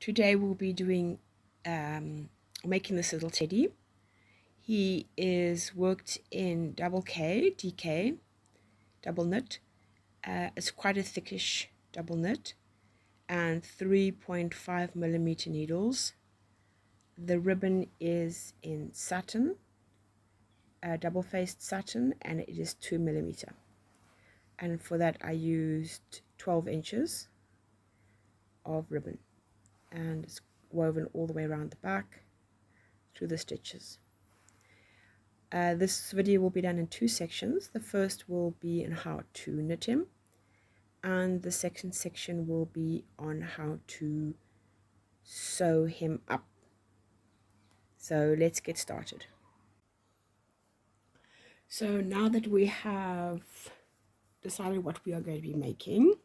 Today we'll be doing making this little teddy. He is worked in double K, DK, double knit. It's quite a thickish double knit and 3.5 millimeter needles. The ribbon is in satin, double-faced satin, and it is 2 millimeter. And for that I used 12 inches of ribbon, and it's woven all the way around the back through the stitches. This video will be done in two sections. The first will be on how to knit him, and the second section will be on how to sew him up. So let's get started. So now that we have decided what we are going to be making,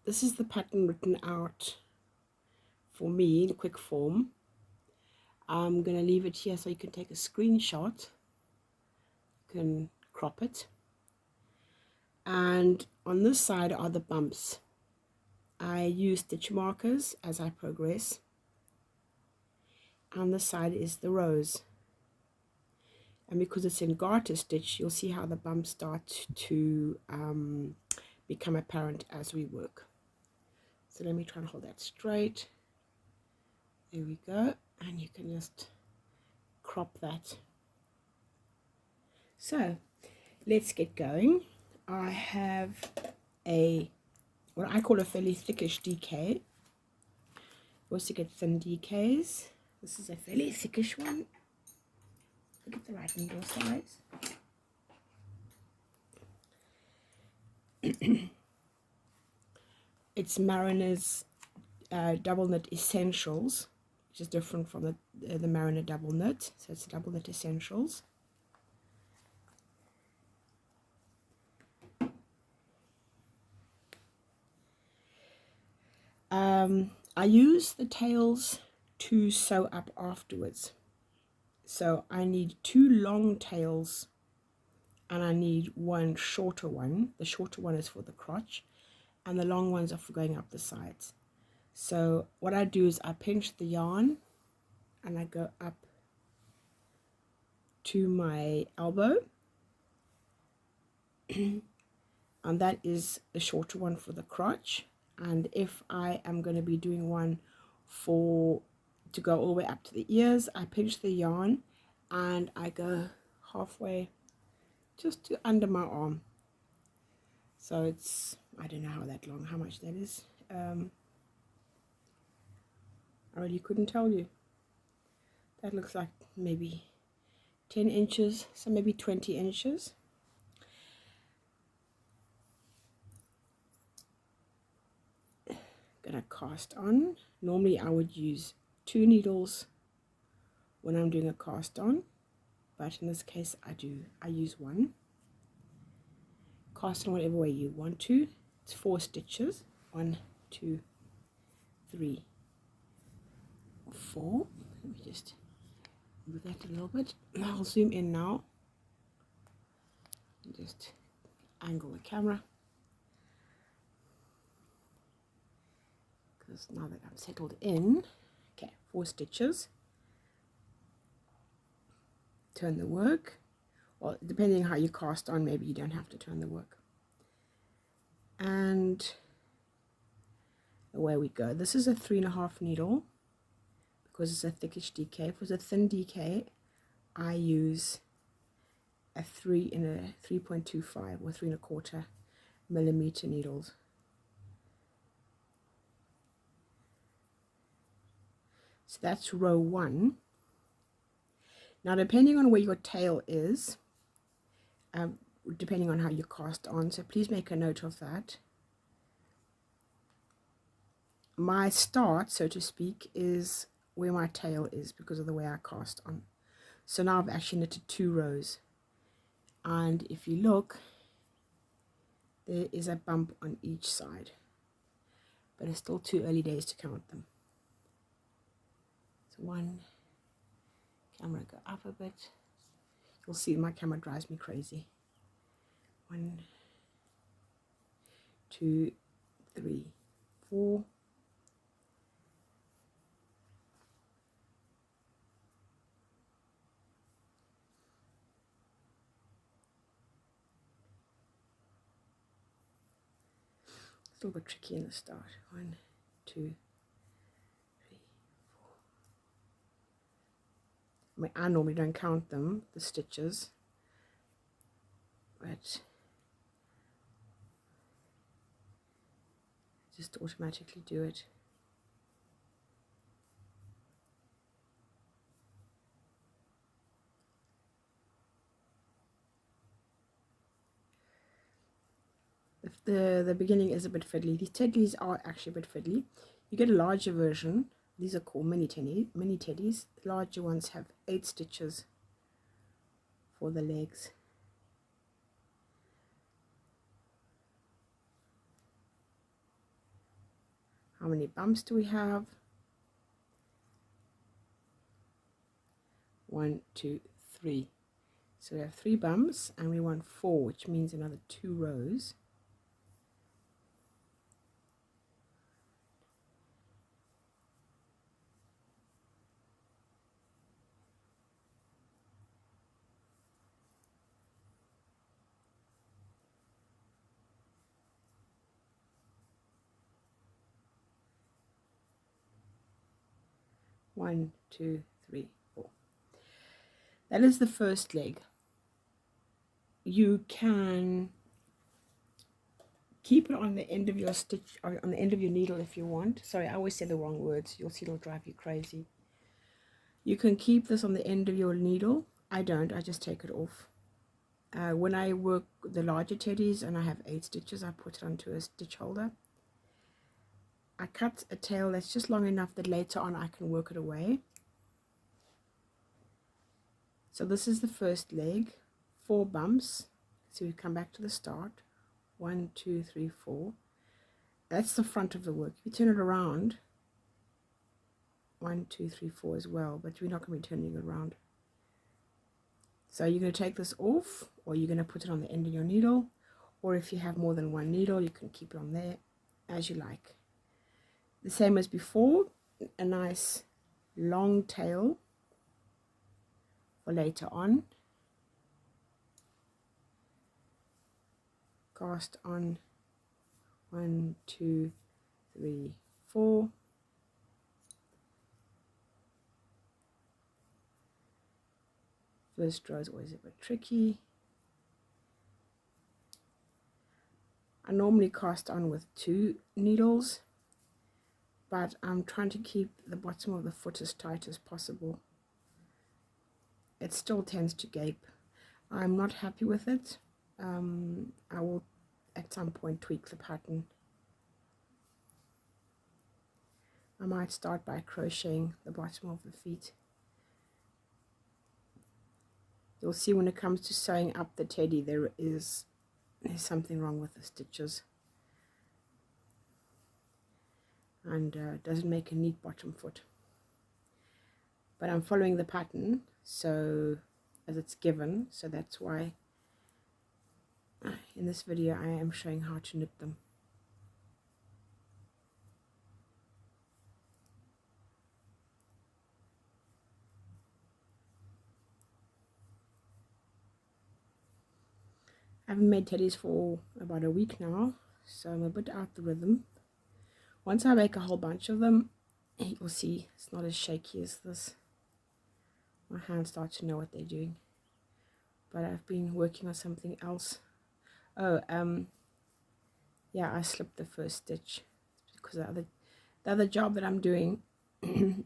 this is the pattern written out for me in quick form. I'm going to leave it here so you can take a screenshot, you can crop it. And on this side are the bumps. I use stitch markers as I progress. On this side is the rows. And because it's in garter stitch, you'll see how the bumps start to become apparent as we work. So let me try and hold that straight. There we go. And you can just crop that. So let's get going. I have what I call a fairly thickish DK. You also get thin DKs. This is a fairly thickish one. Look at the right needle size. It's Mariner's double knit essentials, which is different from the Mariner double knit. So it's double knit essentials. I use the tails to sew up afterwards. So I need two long tails and I need one shorter one. The shorter one is for the crotch and the long ones are for going up the sides. So what I do is I pinch the yarn and I go up to my elbow and that is the shorter one for the crotch. And if I am going to be doing one to go all the way up to the ears, I pinch the yarn and I go halfway just to under my arm. So it's, I don't know how much that is. I really couldn't tell you. That looks like maybe 10 inches, so maybe 20 inches. Gonna cast on. Normally I would use 2 needles when I'm doing a cast on, but in this case I use 1. Cast on whatever way you want to. It's 4 stitches. 1, 2, 3, 4. Let me just move that a little bit. I'll zoom in now. Just angle the camera. Because now that I'm settled in, okay, 4 stitches. Turn the work. Well, depending how you cast on, maybe you don't have to turn the work. And away we go. This is a 3.5 needle because it's a thickish DK. If it was a thin DK, I use a 3.25 or 3.25 millimeter needles. So that's row 1. Now depending on where your tail is, depending on how you cast on, so please make a note of that. My start, so to speak, is where my tail is because of the way I cast on. So now I've actually knitted 2 rows. And if you look, there is a bump on each side. But it's still too early days to count them. So 1, camera go up a bit. You'll see my camera drives me crazy. 1, 2, 3, 4, still a bit tricky in the start. 1, 2, 3, 4. I mean, I normally don't count them, the stitches, but just automatically do it. The beginning is a bit fiddly. These teddies are actually a bit fiddly. You get a larger version. These are called mini teddies. The larger ones have 8 stitches for the legs. How many bumps do we have? 1, 2, 3. So we have 3 bumps and we want 4, which means another 2 rows. One, 2, 3, 4. That is the first leg. You can keep it on the end of your stitch, or on the end of your needle if you want. Sorry, I always say the wrong words. You'll see it'll drive you crazy. You can keep this on the end of your needle. I don't, I just take it off. When I work the larger teddies and I have 8 stitches, I put it onto a stitch holder. I cut a tail that's just long enough that later on I can work it away. So this is the first leg, 4 bumps. So we come back to the start. 1, 2, 3, 4. That's the front of the work. If you turn it around, 1, 2, 3, 4 as well, but we're not going to be turning it around. So you're going to take this off, or you're going to put it on the end of your needle, or if you have more than one needle, you can keep it on there as you like. The same as before, a nice long tail for later on. Cast on 1, 2, 3, 4. First row is always a bit tricky. I normally cast on with 2 needles, but I'm trying to keep the bottom of the foot as tight as possible. It still tends to gape. I'm not happy with it. I will at some point tweak the pattern. I might start by crocheting the bottom of the feet. You'll see when it comes to sewing up the teddy, there's something wrong with the stitches, and doesn't make a neat bottom foot. But I'm following the pattern so as it's given, so that's why in this video I am showing how to knit them. I haven't made teddies for about a week now, so I'm a bit out the rhythm. Once I make a whole bunch of them, you'll see it's not as shaky as this. My hands start to know what they're doing. But I've been working on something else. Oh, yeah, I slipped the first stitch because the other job that I'm doing,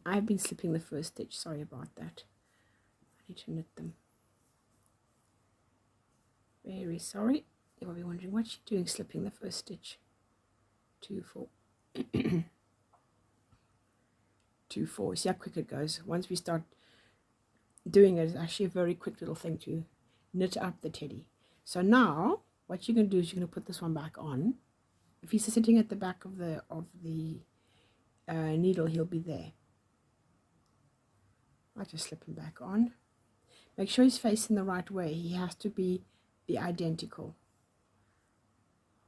I've been slipping the first stitch. Sorry about that. I need to knit them. Very sorry. You'll be wondering what she's doing, slipping the first stitch. 2, 4. 2, 4. See how quick it goes. Once we start doing it, it's actually a very quick little thing to knit up the teddy. So now what you're going to do is you're going to put this one back on. If he's sitting at the back of the needle, he'll be there. I'll just slip him back on. Make sure he's facing the right way. He has to be the identical.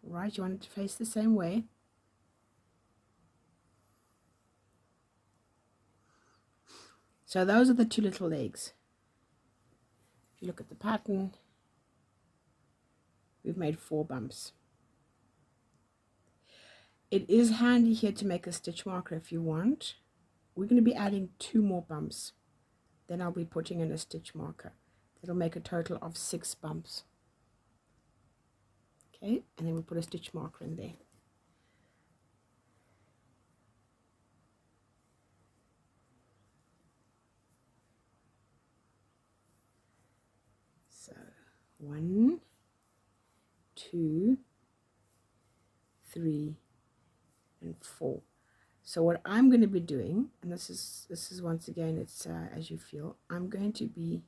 Right, you want it to face the same way. So those are the 2 little legs. If you look at the pattern, we've made 4 bumps. It is handy here to make a stitch marker if you want. We're going to be adding 2 more bumps. Then I'll be putting in a stitch marker. It'll make a total of 6 bumps. Okay, and then we'll put a stitch marker in there. So 1, 2, 3, and 4. So what I'm going to be doing, and this is once again, it's as you feel, I'm going to be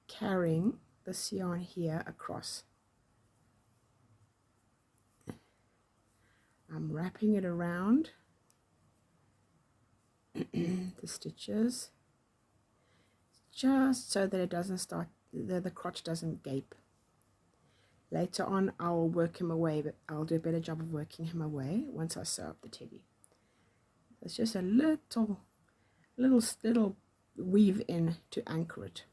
carrying this yarn here across. I'm wrapping it around the stitches, just so that it doesn't start, the crotch doesn't gape. Later on I'll work him away, but I'll do a better job of working him away once I sew up the teddy. It's just a little weave in to anchor it.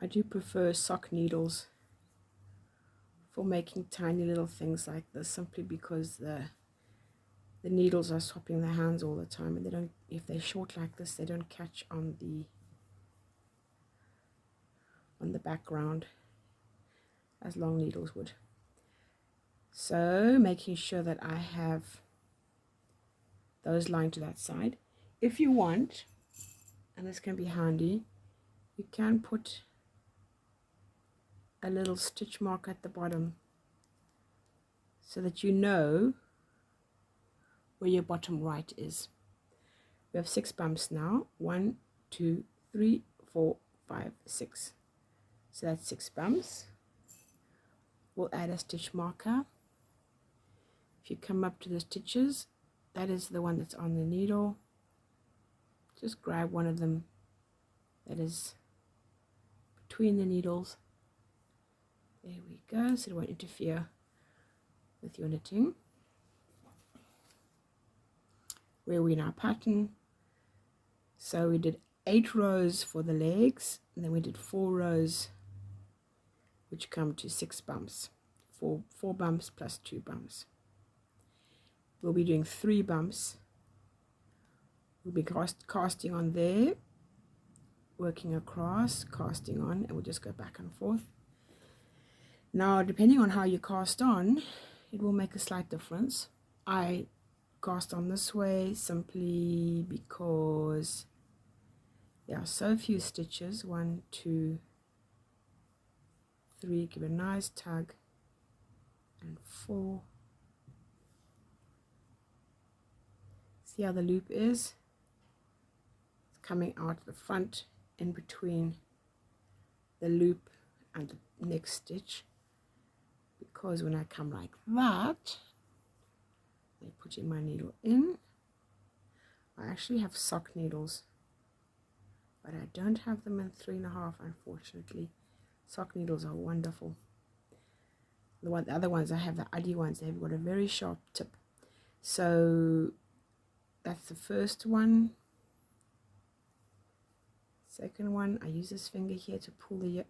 I do prefer sock needles for making tiny little things like this, simply because the needles are swapping their hands all the time, and they don't, if they're short like this, they don't catch on the background as long needles would. So making sure that I have those lying to that side. If you want, and this can be handy, you can put a little stitch mark at the bottom so that you know where your bottom right is. We have 6 bumps now. 1, 2, 3, 4, 5, 6. So that's 6 bumps. We'll add a stitch marker. If you come up to the stitches, that is the one that's on the needle. Just grab one of them that is between the needles. There we go, so it won't interfere with your knitting. Where we're in our pattern, so we did 8 rows for the legs, and then we did 4 rows, which come to 6 bumps. 4 bumps plus 2 bumps. We'll be doing 3 bumps. We'll be casting on there, working across, casting on, and we'll just go back and forth. Now, depending on how you cast on, it will make a slight difference. I cast on this way simply because there are so few stitches. 1, 2, 3, give it a nice tug, and 4. See how the loop is? It's coming out the front in between the loop and the next stitch, because when I come like that, I put in my needle in. I actually have sock needles, but I don't have them in 3.5, unfortunately. Sock needles are wonderful. The other ones I have, the Addy ones, they've got a very sharp tip. So that's the first one. Second one, I use this finger here to pull the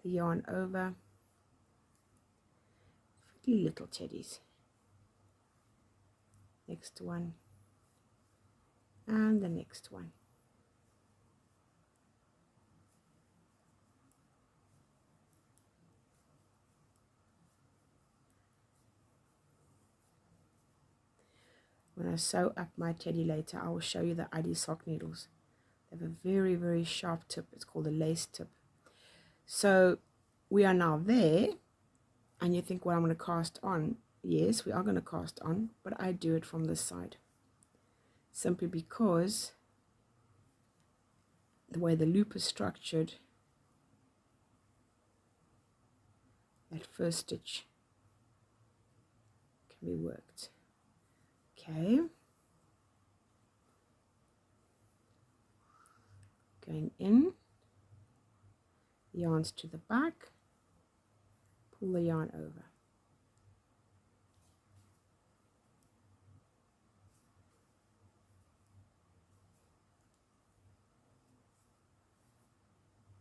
yarn over. Pretty little teddies. Next one, and the next one. When I sew up my teddy later, I will show you the Addy sock needles. They have a very, very sharp tip. It's called a lace tip. So we are now there, and you think, well, I'm going to cast on. yes, we are going to cast on, but I do it from this side simply because the way the loop is structured, that first stitch can be worked. Okay, going in, yarns to the back, pull the yarn over.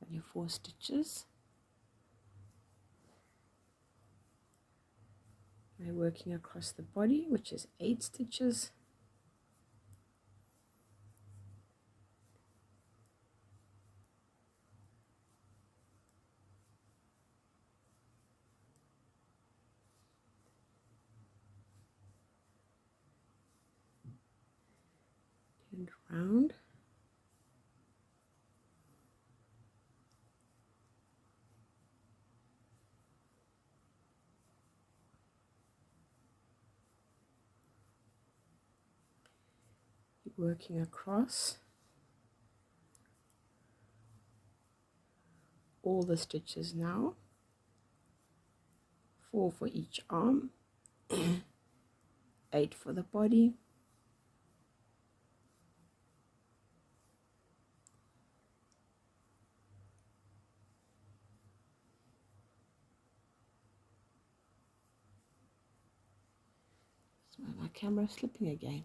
And your 4 stitches. Now working across the body, which is 8 stitches. And round. Keep working across all the stitches now. 4 for each arm, 8 for the body. So my camera is slipping again.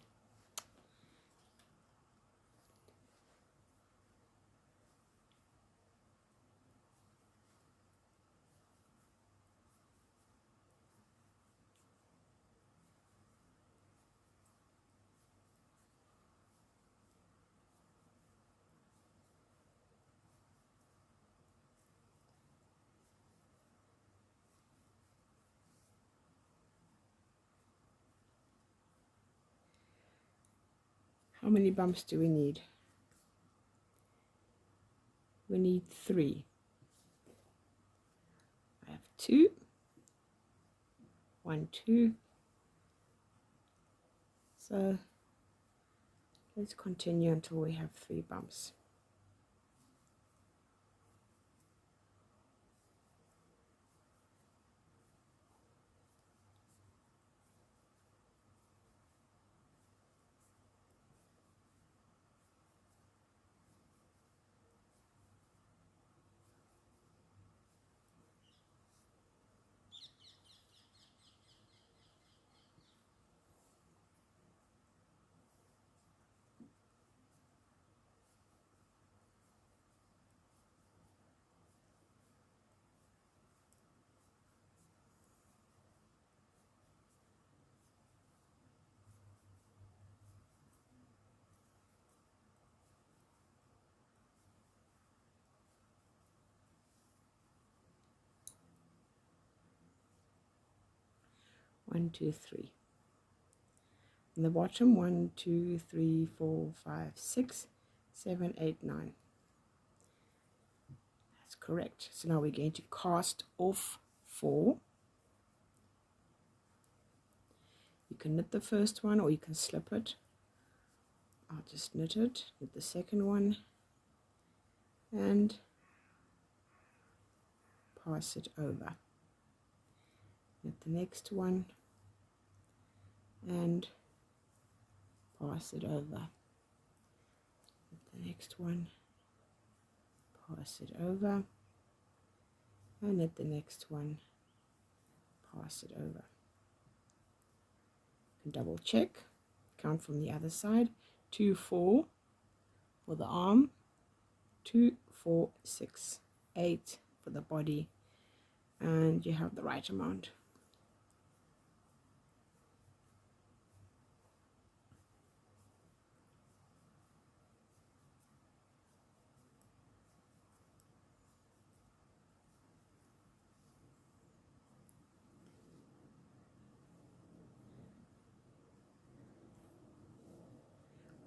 How many bumps do we need? We need 3. I have 2. 1, 2. So let's continue until we have 3 bumps. One, 2, 3. On the bottom, 1, 2, 3, 4, 5, 6, 7, 8, 9. That's correct. So now we're going to cast off 4. You can knit the first one or you can slip it. I'll just knit it, knit the second one, and pass it over. Knit the next one and pass it over. Knit the next one, pass it over, and knit the next one, pass it over. You can double check, count from the other side. 2, 4 for the arm, 2, 4, 6, 8 for the body, and you have the right amount.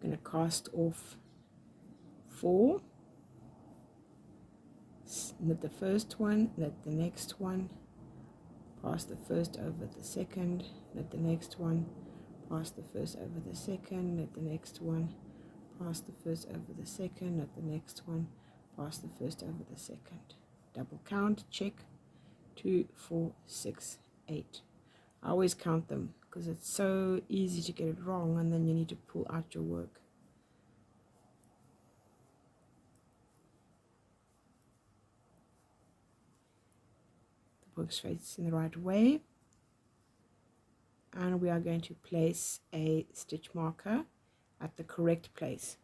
I'm going to cast off 4, knit the first one, knit the next one, pass the first over the second, knit the next one, pass the first over the second, knit the next one, pass the first over the second, knit the next one, pass the first over the second. Double count, check, 2, 4, 6, 8. I always count them because it's so easy to get it wrong, and then you need to pull out your work. The work's facing the right way, and we are going to place a stitch marker at the correct place.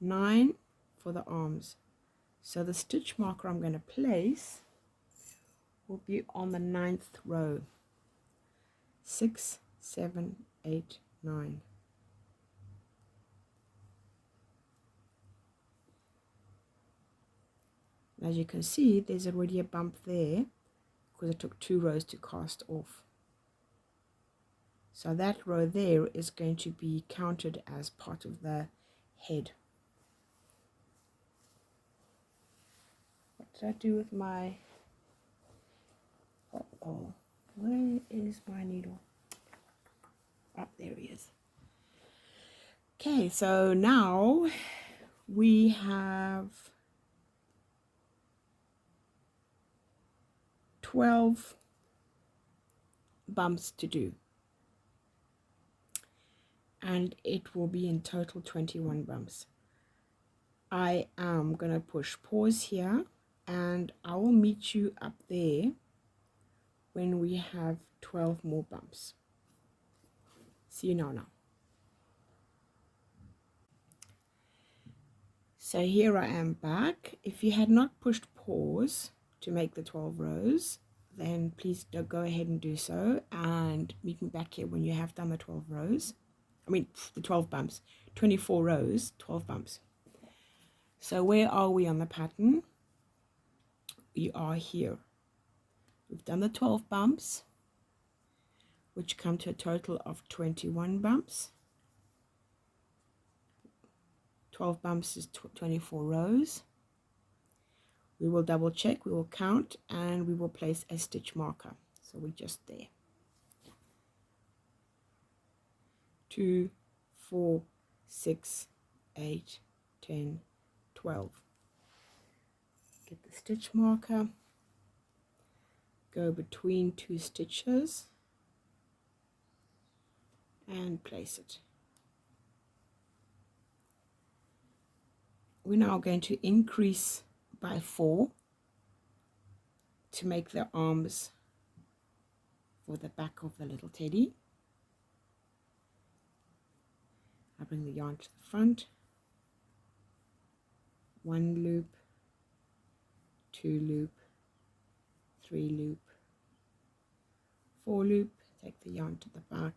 9 for the arms. So the stitch marker I'm going to place will be on the 9th row. 6, 7, 8, 9. As you can see, there's already a bump there because it took 2 rows to cast off. So that row there is going to be counted as part of the head. What did I do with my... Uh-oh, where is my needle? Oh, there he is. Okay, so now we have 12 bumps to do, and it will be in total 21 bumps. I am going to push pause here, and I will meet you up there when we have 12 more bumps. See you now. So here I am back. If you had not pushed pause to make the 12 rows, then please go ahead and do so, and meet me back here when you have done the 12 rows. I mean the 12 bumps. 24 rows, 12 bumps. So where are we on the pattern? We are here. We've done the 12 bumps, which come to a total of 21 bumps. 12 bumps is 24 rows. We will double check, we will count, and we will place a stitch marker. So we're just there. 2, 4, 6, 8, 10, 12. Get the stitch marker, go between 2 stitches, and place it. We're now going to increase by 4 to make the arms for the back of the little teddy. I bring the yarn to the front, 1 loop, 2 loop, 3 loop, 4 loop, take the yarn to the back,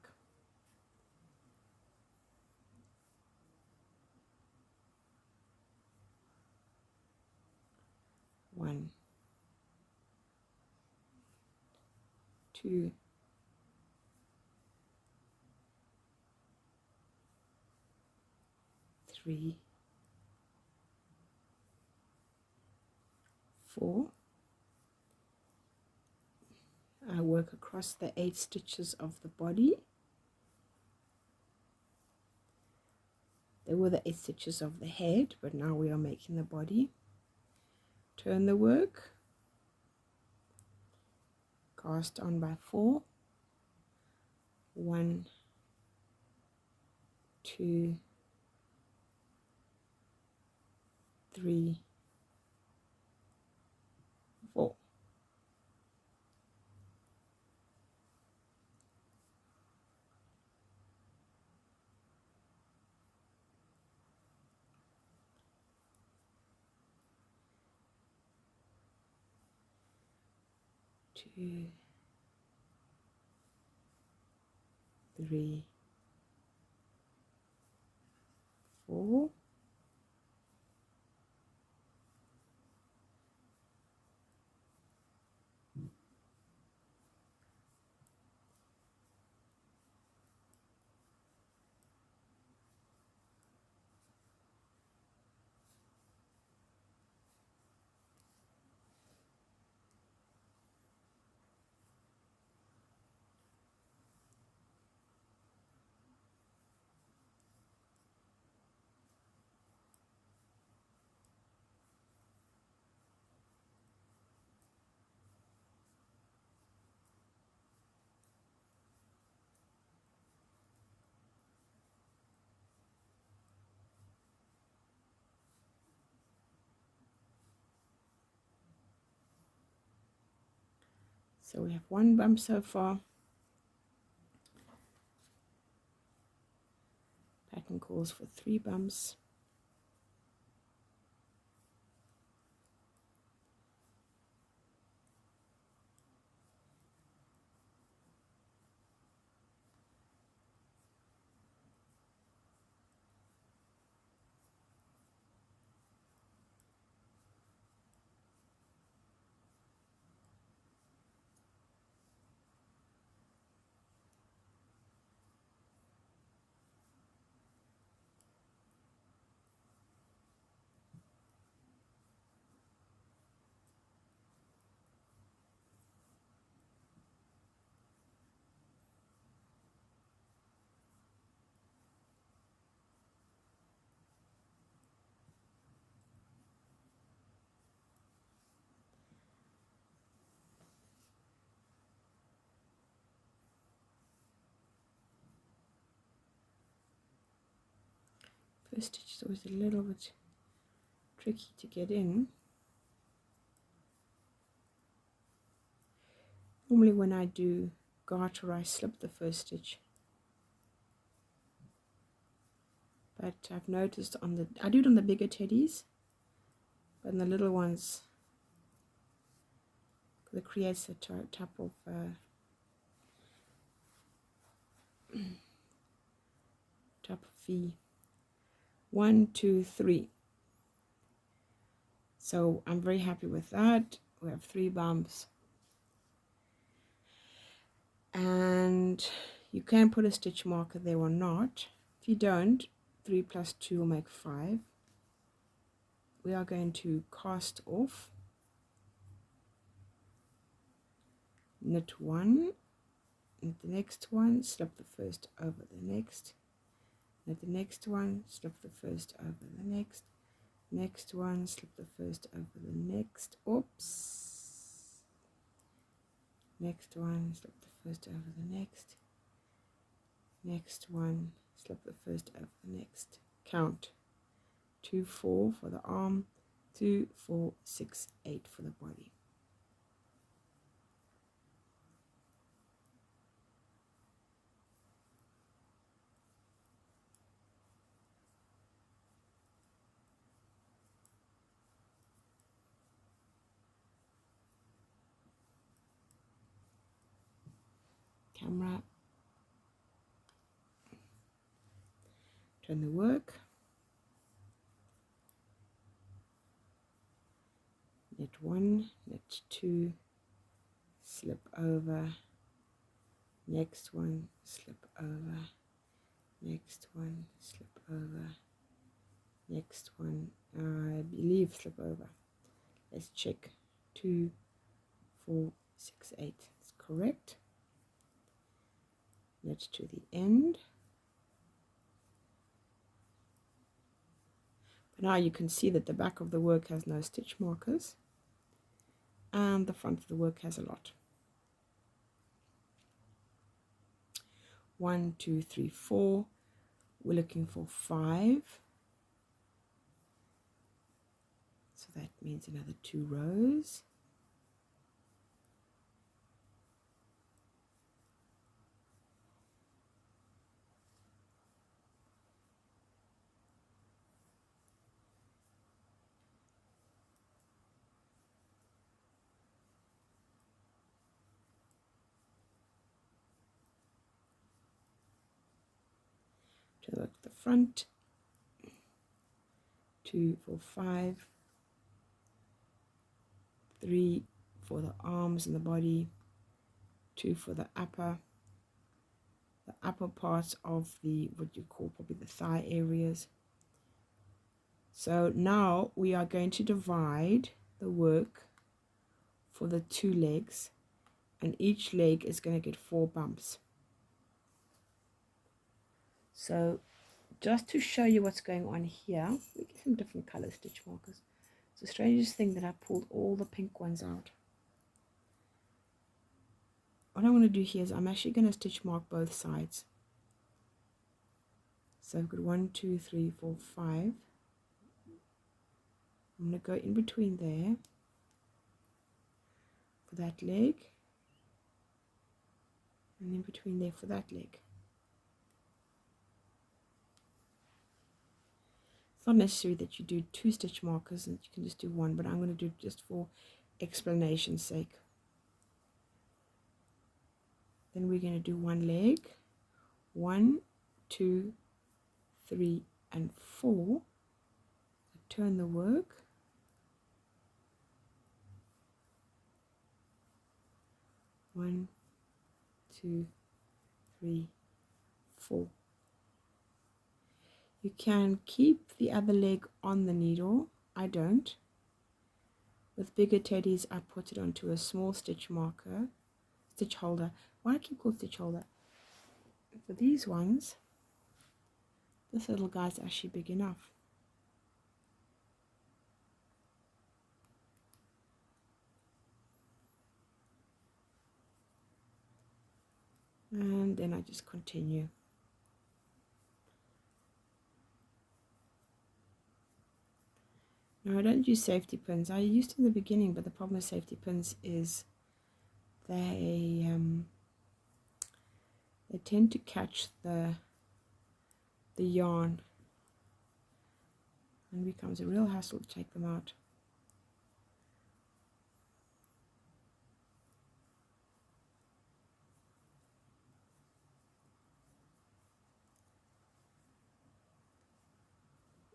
1, 2, 3, 4. I work across the 8 stitches of the body. They were the 8 stitches of the head, but now we are making the body. Turn the work, cast on by 4, 1, 2, 3, 4. Two, 3, 4. So we have one bump so far. Pattern calls for 3 bumps. First stitch is always a little bit tricky to get in. Normally when I do garter I slip the first stitch, but I've noticed I do it on the bigger teddies, but in the little ones it creates a type of V. 1, 2, 3. So I'm very happy with that. We have 3 bumps, and you can put a stitch marker there or not. If you don't, 3 plus 2 will make 5. We are going to cast off, knit 1, knit the next one, slip the first over the next, knit the next one, slip the first over the next one, slip the first over the next, oops, next one, slip the first over the next one, slip the first over the next. Count 2, 4 for the arm, 2, 4, 6, 8 for the body. Camera, turn the work, knit 1, knit 2, slip over, next one, slip over, next one, slip over, next one, I believe slip over. Let's check. 2, 4, 6, 8. It's correct. Knit to the end. But now you can see that the back of the work has no stitch markers, and the front of the work has a lot. 1, 2, 3, 4. We're looking for 5. So that means another 2 rows. To look at the front, 2, 4, 5, 3 for the arms and the body, 2 for the upper parts of the, what you call probably the thigh areas. So now we are going to divide the work for the 2 legs, and each leg is going to get 4 bumps. So just to show you what's going on here, we get some different color stitch markers. It's the strangest thing that I pulled all the pink ones out. What I'm going to do here is I'm actually going to stitch mark both sides. So I've got 1, 2, 3, 4, 5. I'm going to go in between there for that leg, and in between there for that leg. It's not necessary that you do 2 stitch markers, and you can just do 1, but I'm going to do it just for explanation's sake. Then we're going to do 1 leg, 1, 2, 3, and 4. Turn the work. 1, 2, 3, 4. You can keep the other leg on the needle. I don't. With bigger teddies, I put it onto a small stitch marker, stitch holder. Why do I keep calling stitch holder? For these ones, this little guy's actually big enough. And then I just continue. Now I don't use safety pins. I used to in the beginning, but the problem with safety pins is they tend to catch the yarn, and it becomes a real hassle to take them out.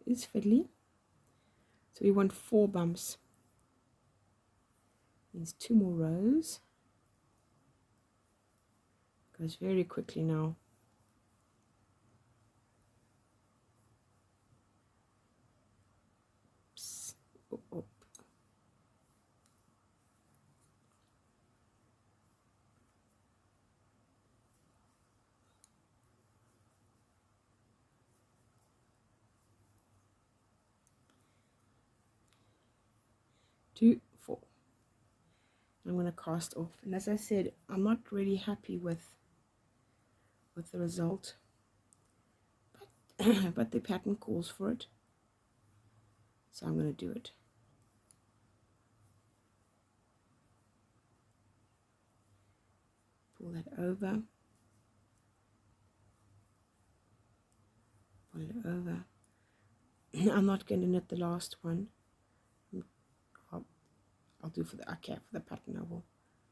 It's fiddly. So we want 4 bumps. Means 2 more rows. Goes very quickly now. Oops. Oh, oh. Two, 4. I'm going to cast off, and as I said, I'm not really happy with the result, but, but the pattern calls for it, so I'm going to do it. Pull that over, pull it over. I'm not going to knit the last one. I'll do for the pattern I will,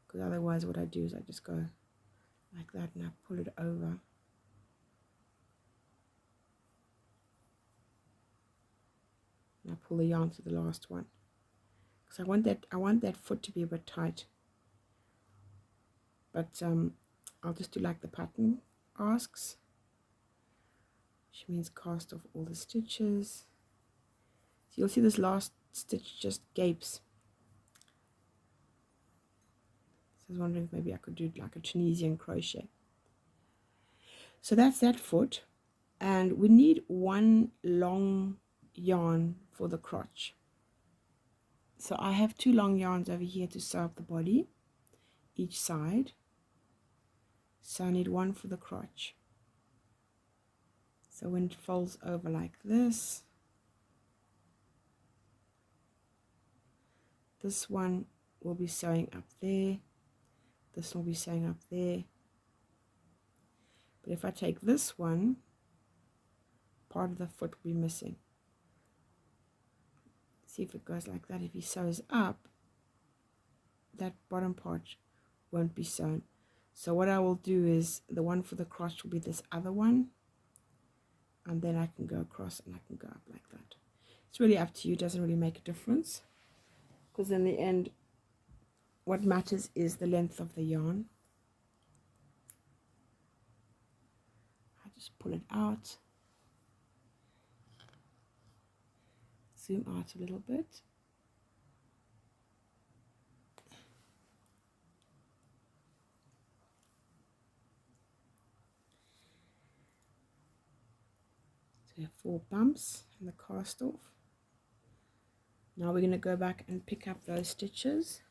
because otherwise what I do is I just go like that and I pull it over. And I pull the yarn through the last one, because I want that foot to be a bit tight. But I'll just do like the pattern asks, which means cast off all the stitches. So you'll see this last stitch just gapes. So I was wondering if maybe I could do like a Tunisian crochet. So that's that foot, and we need 1 long yarn for the crotch. So I have 2 long yarns over here to sew up the body, each side. So I need 1 for the crotch. So when it folds over like this, this one will be sewing up there, this will be sewing up there. But if I take this one, part of the foot will be missing. See if it goes like that. If he sews up, that bottom part won't be sewn. So what I will do is the one for the crotch will be this other one, and then I can go across and I can go up like that. It's really up to you. It doesn't really make a difference, because in the end what matters is the length of the yarn. I just pull it out, zoom out a little bit. So we have 4 bumps and the cast off. Now we're going to go back and pick up those stitches.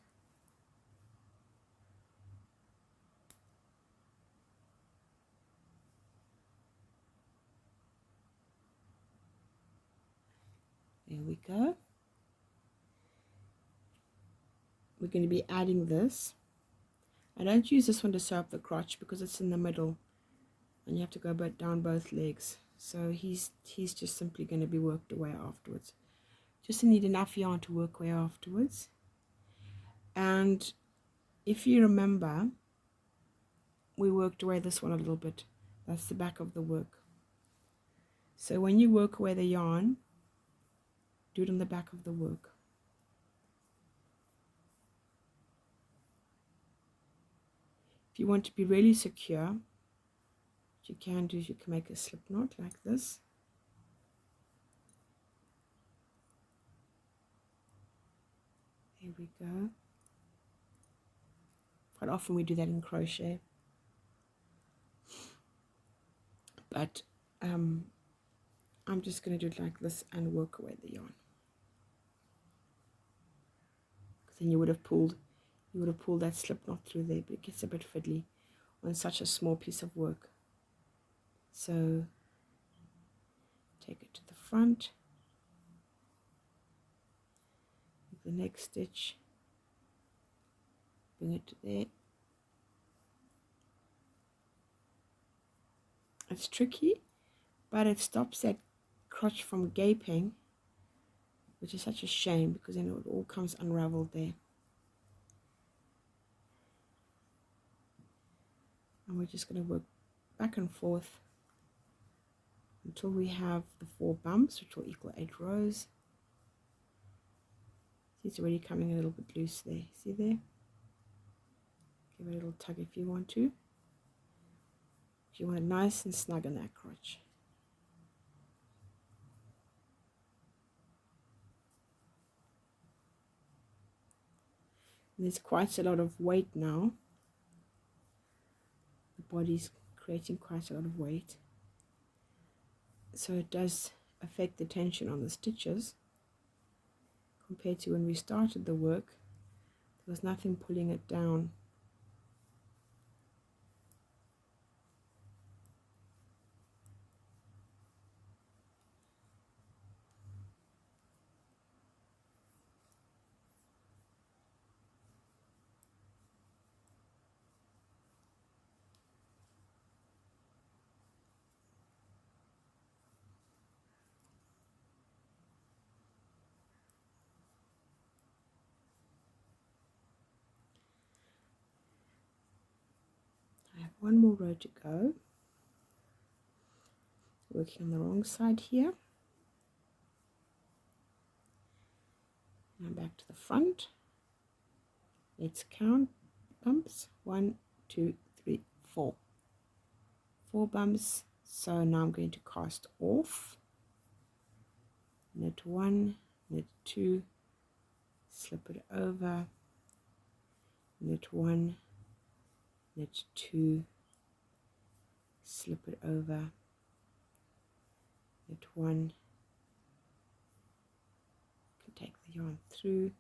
There we go. We're going to be adding this. I don't use this one to sew up the crotch because it's in the middle and you have to go down both legs. So he's just simply going to be worked away afterwards. Just need enough yarn to work away afterwards. And if you remember, we worked away this one a little bit. That's the back of the work. So when you work away the yarn, do it on the back of the work. If you want to be really secure, what you can do is you can make a slip knot like this. There we go. Quite often we do that in crochet. But I'm just going to do it like this and work away the yarn. Because then you would have pulled that slip knot through there, but it gets a bit fiddly on such a small piece of work. So take it to the front. The next stitch, bring it to there. It's tricky, but it stops that crotch from gaping, which is such a shame because then it all comes unraveled there. And we're just going to work back and forth until we have the 4 bumps, which will equal 8 rows. See, it's already coming a little bit loose there. See there? Give it a little tug if you want to. If you want it nice and snug in that crotch. And there's quite a lot of weight now. The body's creating quite a lot of weight. So it does affect the tension on the stitches. Compared to when we started the work, there was nothing pulling it down. I have one more row to go. Working on the wrong side here. Now back to the front. Let's count bumps. 1, 2, 3, 4. 4 bumps. So now I'm going to cast off. Knit 1, knit 2, slip it over, knit 1, knit 2, slip it over, knit 1, you can take the yarn through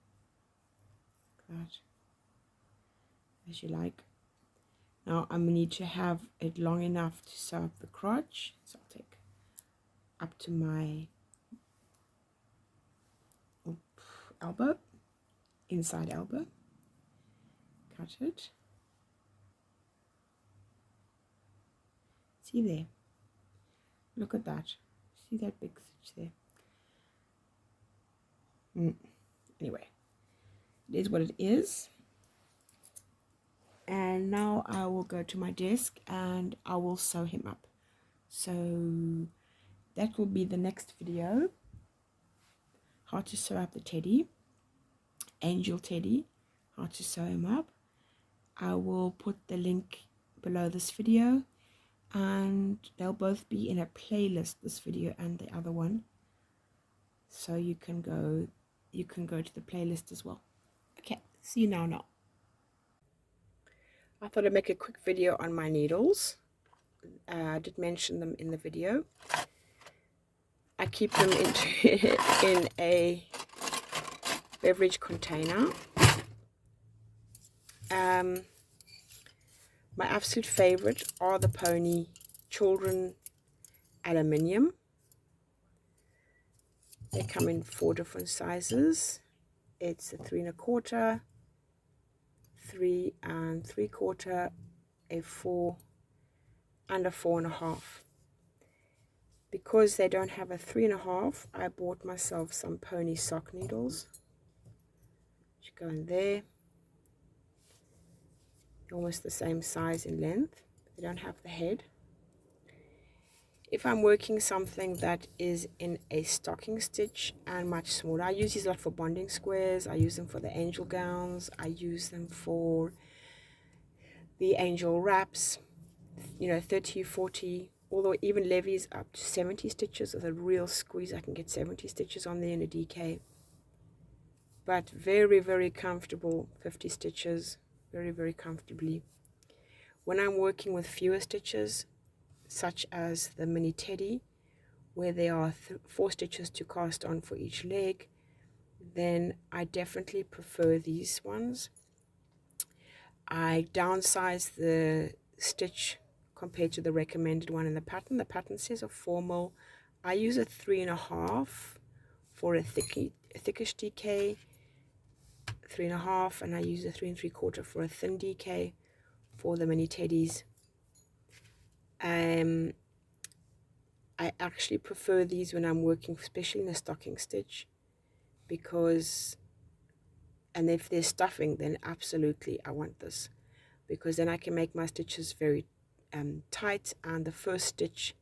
that as you like. Now I'm going to need to have it long enough to sew up the crotch, so I'll take up to my elbow, inside elbow, cut it. See there, look at that, see that big stitch there. Anyway, it is what it is. And now I will go to my desk and I will sew him up. So that will be the next video. How to sew up the teddy, angel teddy, how to sew him up. I will put the link below this video and they'll both be in a playlist, this video and the other one. So you can go to the playlist as well. Okay, see you now. I thought I'd make a quick video on my needles. I did mention them in the video. I keep them in a beverage container. My absolute favorite are the Pony Children Aluminium. They come in 4 different sizes. It's a 3 1/4, 3 3 3/4, a 4, and a 4.5. Because they don't have a 3.5, I bought myself some pony sock needles, which go in there. They're almost the same size in length, but they don't have the head. If I'm working something that is in a stocking stitch and much smaller, I use these a lot for bonding squares, I use them for the angel gowns, I use them for the angel wraps, you know, 30, 40, although even levies up to 70 stitches with a real squeeze. I can get 70 stitches on there in a DK. But very, very comfortable 50 stitches, very, very comfortably. When I'm working with fewer stitches, such as the mini teddy, where there are 4 stitches to cast on for each leg, then I definitely prefer these ones. I downsize the stitch compared to the recommended one in the pattern. The pattern says a 4 mil. I use a 3.5 for a thickish DK, 3.5, and I use a 3 3/4 for a thin DK for the mini teddies. I actually prefer these when I'm working, especially in a stocking stitch, because, and if there's stuffing, then absolutely I want this, because then I can make my stitches very tight, and the first stitch,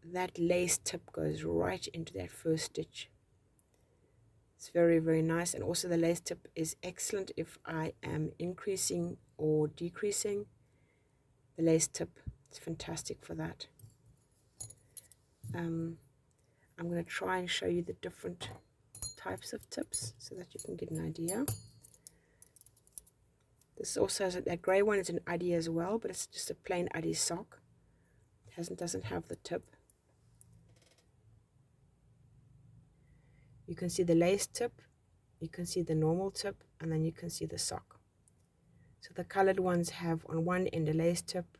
that lace tip goes right into that first stitch. It's very, very nice. And also the lace tip is excellent if I am increasing or decreasing the lace tip. It's fantastic for that. I'm going to try and show you the different types of tips so that you can get an idea. This also has that grey one is an Addy as well, but it's just a plain Addy sock. It doesn't have the tip. You can see the lace tip, you can see the normal tip, and then you can see the sock. So the colored ones have on one end a lace tip,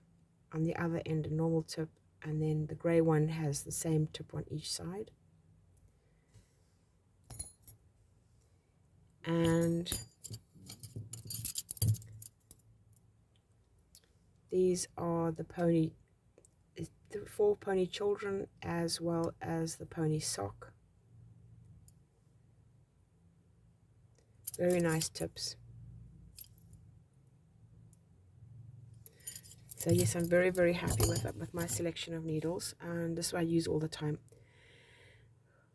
on the other end a normal tip, and then the grey one has the same tip on each side. And these are the pony, the 4 pony children, as well as the pony sock. Very nice tips. So yes, I'm very, very happy with my selection of needles, and this is what I use all the time.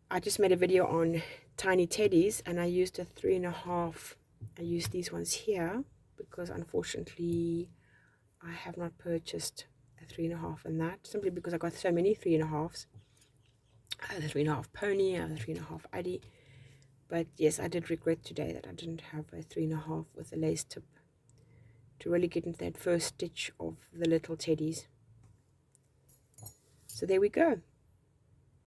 I just made a video on tiny teddies, and I used a 3.5. I used these ones here because unfortunately I have not purchased a 3.5 in that, simply because I got so many 3.5s. I had a 3.5 pony, I had a 3.5 Addy. But yes, I did regret today that I didn't have a 3.5 with a lace tip to really get into that first stitch of the little teddies. So there we go.